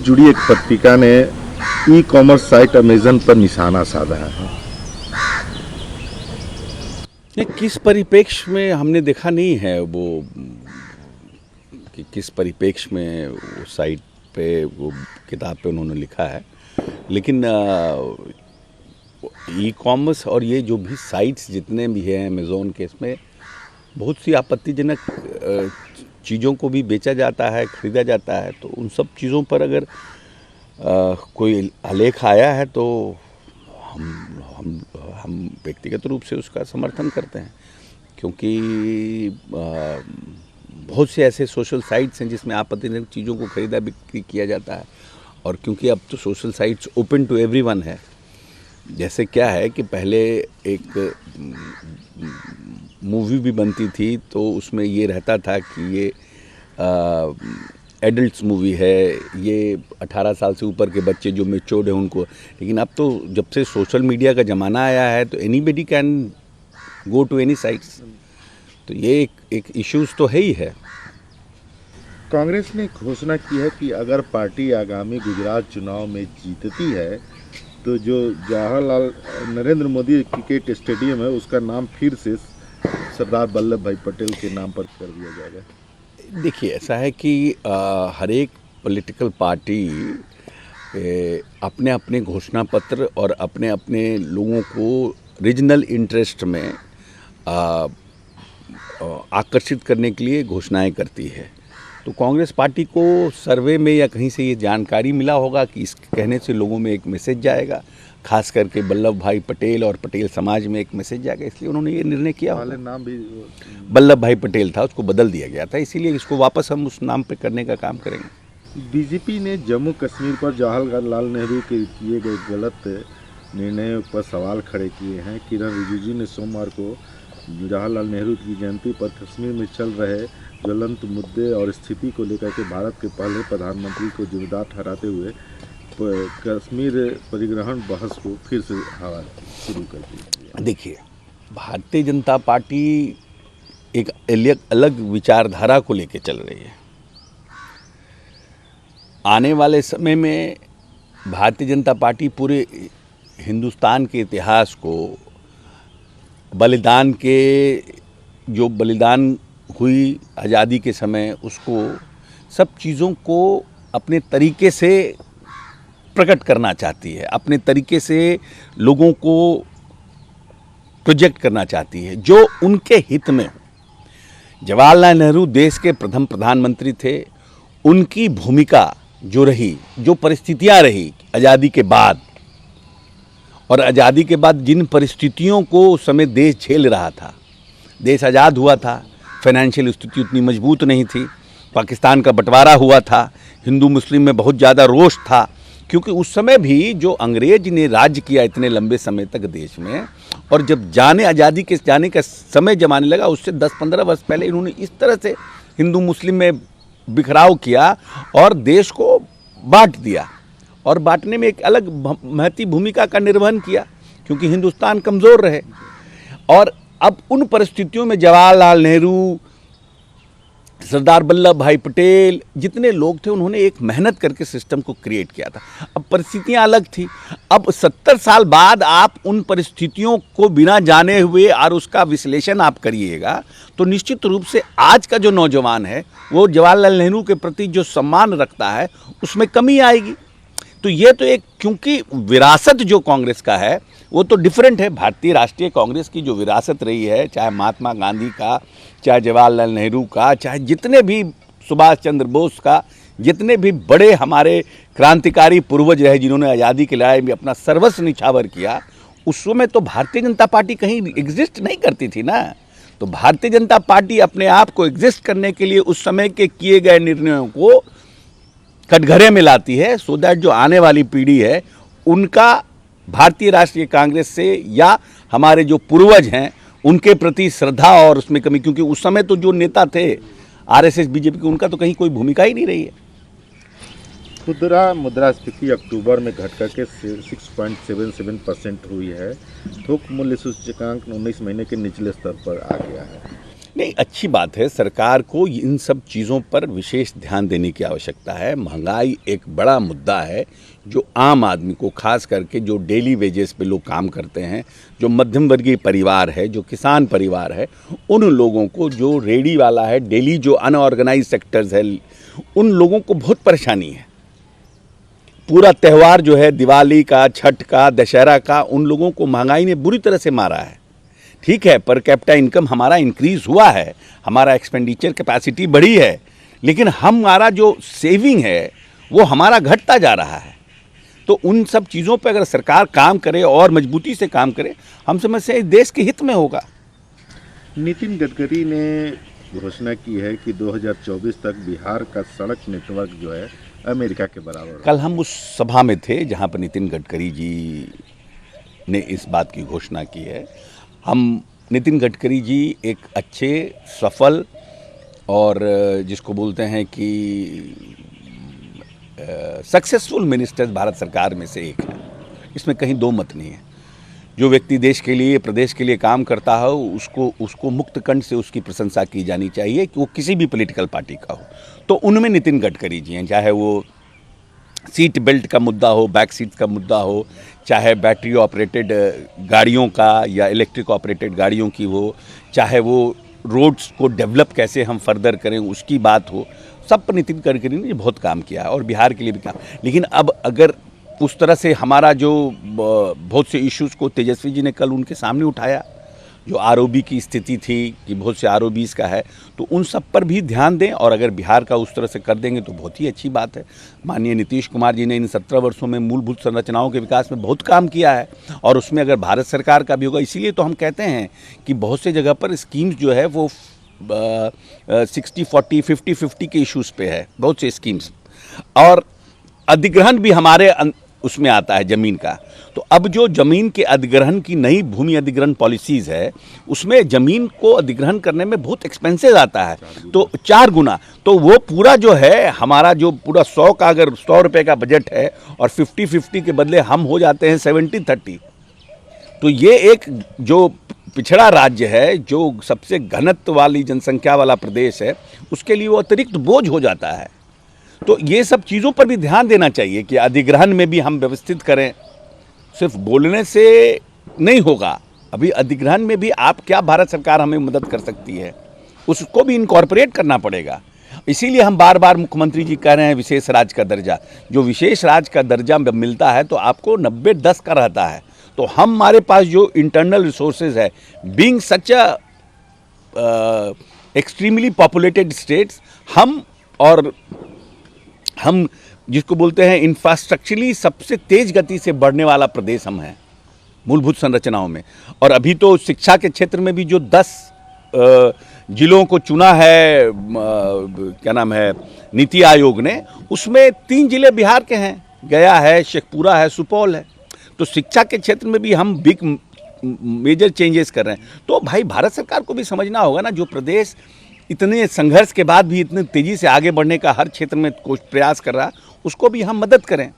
जुड़ी एक पत्रिका ने ई कॉमर्स साइट अमेजन पर निशाना साधा है। ये किस परिप्रेक्ष्य में हमने देखा नहीं है वो कि किस परिप्रेक्ष्य में वो साइट पे वो किताब पे उन्होंने लिखा है, लेकिन ई कॉमर्स और ये जो भी साइट्स जितने भी हैं अमेज़ोन के, इसमें बहुत सी आपत्तिजनक चीज़ों को भी बेचा जाता है, ख़रीदा जाता है। तो उन सब चीज़ों पर अगर कोई आलेख आया है तो हम व्यक्तिगत रूप से उसका समर्थन करते हैं, क्योंकि बहुत से ऐसे सोशल साइट्स हैं जिसमें आपत्तिजनक चीज़ों को ख़रीदा बिक्री किया जाता है। और क्योंकि अब तो social sites open to everyone है, जैसे क्या है कि पहले एक मूवी भी बनती थी तो उसमें ये रहता था कि ये एडल्ट्स मूवी है, ये 18 साल से ऊपर के बच्चे जो मैच्योर्ड हैं उनको। लेकिन अब तो जब से सोशल मीडिया का ज़माना आया है तो anybody can go to any sites, तो ये एक इश्यूज़ तो है ही है। कांग्रेस ने घोषणा की है कि अगर पार्टी आगामी गुजरात चुनाव में जीतती है तो जो जवाहरलाल नरेंद्र मोदी क्रिकेट स्टेडियम है उसका नाम फिर से सरदार वल्लभ भाई पटेल के नाम पर कर दिया जाएगा। देखिए, ऐसा है कि हर एक पॉलिटिकल पार्टी अपने अपने घोषणा पत्र और अपने अपने लोगों को रीजनल इंटरेस्ट में आकर्षित करने के लिए घोषणाएं करती है। तो कांग्रेस पार्टी को सर्वे में या कहीं से ये जानकारी मिला होगा कि इस कहने से लोगों में एक मैसेज जाएगा, खास करके वल्लभ भाई पटेल और पटेल समाज में एक मैसेज जाएगा, इसलिए उन्होंने ये निर्णय किया। पहले नाम भी वल्लभ भाई पटेल था, उसको बदल दिया गया था, इसीलिए इसको वापस हम उस नाम पे करने का काम करेंगे। बीजेपी ने जम्मू कश्मीर पर जवाहरलाल नेहरू के किए गए गलत निर्णयों पर सवाल खड़े किए हैं। किरण रिजिजू ने सोमवार को जवाहरलाल नेहरू की जयंती पर कश्मीर में चल रहे ज्वलंत मुद्दे और स्थिति को लेकर के भारत के पहले प्रधानमंत्री को जिम्मेदार ठहराते हुए कश्मीर परिग्रहण बहस को फिर से हवा शुरू कर दी। देखिए, भारतीय जनता पार्टी एक अलग विचारधारा को लेकर चल रही है। आने वाले समय में भारतीय जनता पार्टी पूरे हिंदुस्तान के इतिहास को, बलिदान हुई आज़ादी के समय, उसको सब चीज़ों को अपने तरीके से प्रकट करना चाहती है, अपने तरीके से लोगों को प्रोजेक्ट करना चाहती है जो उनके हित में हो। जवाहरलाल नेहरू देश के प्रथम प्रधानमंत्री थे। उनकी भूमिका जो रही, जो परिस्थितियां रही आज़ादी के बाद, और आज़ादी के बाद जिन परिस्थितियों को उस समय देश झेल रहा था, देश आज़ाद हुआ था, फाइनेंशियल स्थिति उतनी मजबूत नहीं थी, पाकिस्तान का बंटवारा हुआ था, हिंदू मुस्लिम में बहुत ज़्यादा रोष था, क्योंकि उस समय भी जो अंग्रेज ने राज्य किया इतने लंबे समय तक देश में, और जब आज़ादी के जाने का समय जमाने लगा उससे 10-15 वर्ष पहले इन्होंने इस तरह से हिंदू मुस्लिम में बिखराव किया और देश को बांट दिया, और बांटने में एक अलग महती भूमिका का निर्वहन किया, क्योंकि हिंदुस्तान कमज़ोर रहे। और अब उन परिस्थितियों में जवाहरलाल नेहरू, सरदार वल्लभ भाई पटेल, जितने लोग थे, उन्होंने एक मेहनत करके सिस्टम को क्रिएट किया था। अब परिस्थितियां अलग थी। अब 70 साल बाद आप उन परिस्थितियों को बिना जाने हुए और उसका विश्लेषण आप करिएगा तो निश्चित रूप से आज का जो नौजवान है वो जवाहरलाल नेहरू के प्रति जो सम्मान रखता है उसमें कमी आएगी। तो ये तो एक, क्योंकि विरासत जो कांग्रेस का है वो तो डिफरेंट है। भारतीय राष्ट्रीय कांग्रेस की जो विरासत रही है, चाहे महात्मा गांधी का, चाहे जवाहरलाल नेहरू का, चाहे जितने भी सुभाष चंद्र बोस का, जितने भी बड़े हमारे क्रांतिकारी पूर्वज रहे जिन्होंने आज़ादी की लड़ाई में अपना सर्वस्व निछावर किया, उस समय तो भारतीय जनता पार्टी कहीं एग्जिस्ट नहीं करती थी ना। तो भारतीय जनता पार्टी अपने आप को एग्जिस्ट करने के लिए उस समय के किए गए निर्णयों को कटघरे में लाती है, सो दैट जो आने वाली पीढ़ी है उनका भारतीय राष्ट्रीय कांग्रेस से या हमारे जो पूर्वज हैं उनके प्रति श्रद्धा और उसमें कमी, क्योंकि उस समय तो जो नेता थे आरएसएस बीजेपी के, उनका तो कहीं कोई भूमिका ही नहीं रही है। खुदरा मुद्रास्फीति अक्टूबर में घट करके 6.77% हुई है। थोक मूल्य सूचकांक 19 महीने के निचले स्तर पर आ गया है। नहीं, अच्छी बात है। सरकार को इन सब चीज़ों पर विशेष ध्यान देने की आवश्यकता है। महंगाई एक बड़ा मुद्दा है जो आम आदमी को, खास करके जो डेली वेजेस पे लोग काम करते हैं, जो मध्यम वर्गीय परिवार है, जो किसान परिवार है, उन लोगों को, जो रेडी वाला है, डेली जो अनऑर्गेनाइज सेक्टर्स है, उन लोगों को बहुत परेशानी है। पूरा त्यौहार जो है, दिवाली का, छठ का, दशहरा का, उन लोगों को महंगाई ने बुरी तरह से मारा है। ठीक है, पर कैपिटा इनकम हमारा इंक्रीज हुआ है, हमारा एक्सपेंडिचर कैपेसिटी बढ़ी है, लेकिन हमारा जो सेविंग है वो हमारा घटता जा रहा है। तो उन सब चीज़ों पर अगर सरकार काम करे और मजबूती से काम करे, हम समझते हैं देश के हित में होगा। नितिन गडकरी ने घोषणा की है कि 2024 तक बिहार का सड़क नेटवर्क जो है अमेरिका के बराबर होगा। कल हम उस सभा में थे जहां पर नितिन गडकरी जी ने इस बात की घोषणा की है। हम नितिन गडकरी जी एक अच्छे, सफल और जिसको बोलते हैं कि सक्सेसफुल मिनिस्टर्स भारत सरकार में से एक है, इसमें कहीं दो मत नहीं है। जो व्यक्ति देश के लिए, प्रदेश के लिए काम करता हो, उसको मुक्त कंठ से उसकी प्रशंसा की जानी चाहिए कि वो किसी भी पॉलिटिकल पार्टी का हो। तो उनमें नितिन गडकरी जी हैं, चाहे वो सीट बेल्ट का मुद्दा हो, बैक सीट का मुद्दा हो, चाहे बैटरी ऑपरेटेड गाड़ियों का या इलेक्ट्रिक ऑपरेटेड गाड़ियों की हो, चाहे वो रोड्स को डेवलप कैसे हम फर्दर करें उसकी बात हो, सब पर नितिन गडकरी ने बहुत काम किया है और बिहार के लिए भी काम। लेकिन अब अगर उस तरह से हमारा जो बहुत से इश्यूज़ को तेजस्वी जी ने कल उनके सामने उठाया, जो आरओबी की स्थिति थी कि बहुत से आरओबीज़ का है, तो उन सब पर भी ध्यान दें और अगर बिहार का उस तरह से कर देंगे तो बहुत ही अच्छी बात है। माननीय नीतीश कुमार जी ने इन 17 वर्षों में मूलभूत संरचनाओं के विकास में बहुत काम किया है और उसमें अगर भारत सरकार का भी होगा, इसीलिए तो हम कहते हैं कि बहुत से जगह पर स्कीम्स जो है वो 60-40, 50-50 के इश्यूज़ पे है बहुत से स्कीम्स। और अधिग्रहण भी हमारे उसमें आता है ज़मीन का। तो अब जो ज़मीन के अधिग्रहण की नई भूमि अधिग्रहण पॉलिसीज़ है, उसमें ज़मीन को अधिग्रहण करने में बहुत एक्सपेंसेस आता है, तो 4 गुना। तो वो पूरा जो है हमारा जो पूरा 100 का, अगर 100 रुपये का बजट है और 50-50 के बदले हम हो जाते हैं 70-30, तो ये एक जो पिछड़ा राज्य है, जो सबसे घनत्व वाली जनसंख्या वाला प्रदेश है, उसके लिए वो अतिरिक्त बोझ हो जाता है। तो ये सब चीज़ों पर भी ध्यान देना चाहिए कि अधिग्रहण में भी हम व्यवस्थित करें। सिर्फ बोलने से नहीं होगा, अभी अधिग्रहण में भी आप क्या, भारत सरकार हमें मदद कर सकती है, उसको भी इनकॉर्पोरेट करना पड़ेगा। इसीलिए हम बार बार मुख्यमंत्री जी कह रहे हैं विशेष राज्य का दर्जा। जो विशेष राज्य का दर्जा मिलता है तो आपको 90-10 का रहता है। तो हमारे पास जो इंटरनल रिसोर्सेज है, बीइंग सच अ एक्सट्रीमली पॉपुलेटेड स्टेट्स, हम जिसको बोलते हैं इंफ्रास्ट्रक्चरली सबसे तेज गति से बढ़ने वाला प्रदेश हम हैं मूलभूत संरचनाओं में। और अभी तो शिक्षा के क्षेत्र में भी जो 10 जिलों को चुना है, क्या नाम है, नीति आयोग ने, उसमें 3 जिले बिहार के हैं, गया है, शेखपुरा है, सुपौल है। तो शिक्षा के क्षेत्र में भी हम बिग मेजर चेंजेस कर रहे हैं। तो भाई भारत सरकार को भी समझना होगा ना, जो प्रदेश इतने संघर्ष के बाद भी इतनी तेज़ी से आगे बढ़ने का हर क्षेत्र में प्रयास कर रहा है, उसको भी हम मदद करें।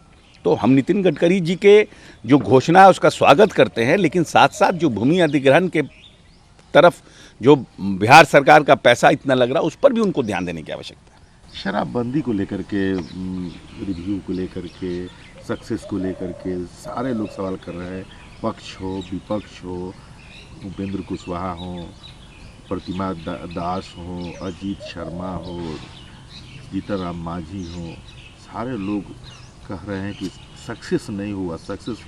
तो हम नितिन गडकरी जी के जो घोषणा है उसका स्वागत करते हैं, लेकिन साथ साथ जो भूमि अधिग्रहण के तरफ जो बिहार सरकार का पैसा इतना लग रहा है, उस पर भी उनको ध्यान देने की आवश्यकता है। शराबबंदी को लेकर के, रिव्यू को लेकर के, सक्सेस को लेकर के सारे लोग सवाल कर रहे हैं, पक्ष हो विपक्ष हो, उपेंद्र कुशवाहा हो, प्रतिमा दास हो, अजीत शर्मा हो, जीतन राम मांझी हो, सारे लोग कह रहे हैं कि सक्सेस नहीं हुआ, सक्सेस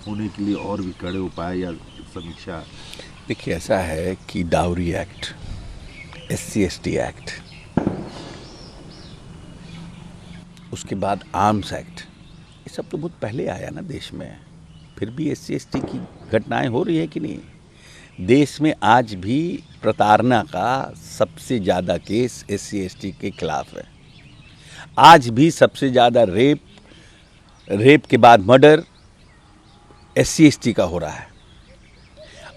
होने के लिए और भी कड़े उपाय या समीक्षा। देखिए, ऐसा है कि डाउरी एक्ट, SC/ST एक्ट, उसके बाद आर्म्स एक्ट, ये सब तो बहुत पहले आया ना देश में, फिर भी SC/ST की घटनाएं हो रही है कि नहीं। देश में आज भी प्रताड़ना का सबसे ज़्यादा केस SC/ST के खिलाफ है। आज भी सबसे ज़्यादा रेप के बाद मर्डर SC/ST का हो रहा है।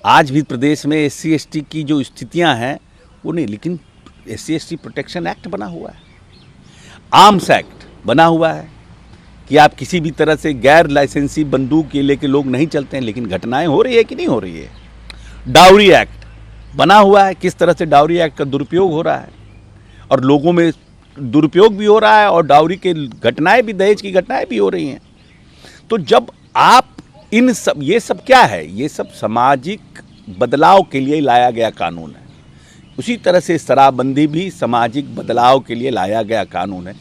आज भी प्रदेश में SC/ST की जो स्थितियां हैं वो नहीं, लेकिन SC/ST प्रोटेक्शन एक्ट बना हुआ है, आर्म्स एक्ट बना हुआ है कि आप किसी भी तरह से गैर लाइसेंसी बंदूक के लेके लोग नहीं चलते हैं, लेकिन घटनाएं हो रही है कि नहीं हो रही है। डाउरी एक्ट, बना हुआ है, किस तरह से डाउरी एक्ट का दुरुपयोग हो रहा है और लोगों में दुरुपयोग भी हो रहा है और डाउरी के घटनाएं भी, दहेज की घटनाएं भी हो रही हैं। तो जब आप इन सब, ये सब क्या है, ये सब सामाजिक बदलाव के लिए लाया गया कानून है। उसी तरह से शराबबंदी भी सामाजिक बदलाव के लिए लाया गया कानून है।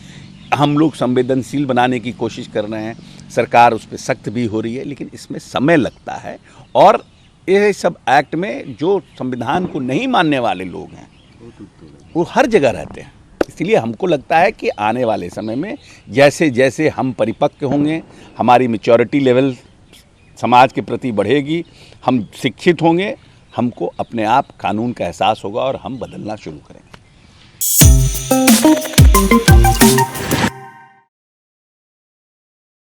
हम लोग संवेदनशील बनाने की कोशिश कर रहे हैं, सरकार उस पर सख्त भी हो रही है, लेकिन इसमें समय लगता है। और ये सब एक्ट में जो संविधान को नहीं मानने वाले लोग हैं वो हर जगह रहते हैं। इसलिए हमको लगता है कि आने वाले समय में जैसे जैसे हम परिपक्व होंगे, हमारी मैच्योरिटी लेवल समाज के प्रति बढ़ेगी, हम शिक्षित होंगे, हमको अपने आप कानून का एहसास होगा और हम बदलना शुरू करेंगे।